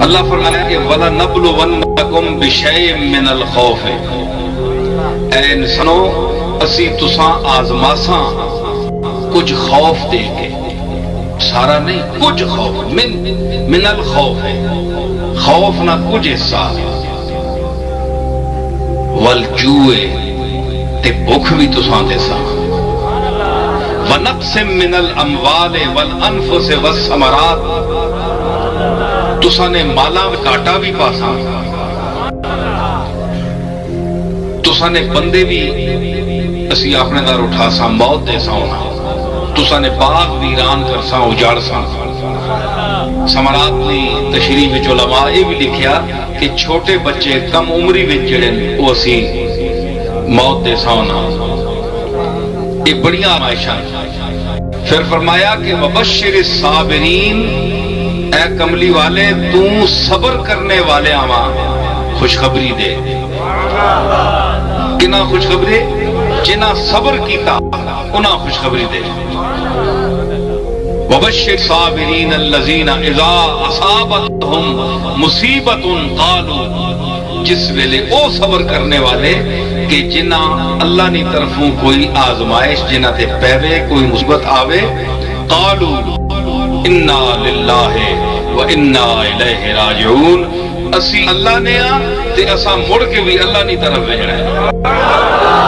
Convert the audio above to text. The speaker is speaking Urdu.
اللہ فرمایا کہ وَلَنَبْلُوَنَّكُمْ بِشَيْءٍ مِّنَ الْخَوْفِ، اے انسانو اسی تساں آزماساں کچھ خوف دے کے، سارا نہیں کچھ خوف، من الخوف ہے، خوف نہ کچھ حصہ، والجوع تے بھوک بھی تساں دے سا، وَنَقْصٍ مِّنَ الْأَمْوَالِ وَالْأَنفُسِ وَالثَّمَرَاتِ، تساں نے مالاں کاٹا بھی پاسا، تساں نے بندے بھی اسی اپنے دار اٹھا سا موت دے سا ہونا، تساں نے باغ ویران کر سا اجاڑ سا۔ ثمرات نے تشریح وچ علماء یہ بھی لکھیا کہ چھوٹے بچے کم عمری وچ جڑے وہ اسی موت دے سا ہونا، یہ بڑی آمائشاں۔ پھر فرمایا کہ وبشر الصابرین، اے کملی والے تو صبر کرنے والے آواں خوشخبری دے، کنا خوشخبری؟ جنہ صبر کیتا انہاں خوشخبری دے۔ وبشر الصابرین الذین اذا اصابتهم مصیبت قالوا، جس ویلے او صبر کرنے والے کہ جنہ اللہ نے طرفوں کوئی آزمائش جنہ تے پہوے کوئی مصیبت آوے، قالوا انا للہ و انا الیہ راجعون، اسی اللہ نے تے اساں مڑ کے بھی اللہ نے طرف بھیجنا ہے۔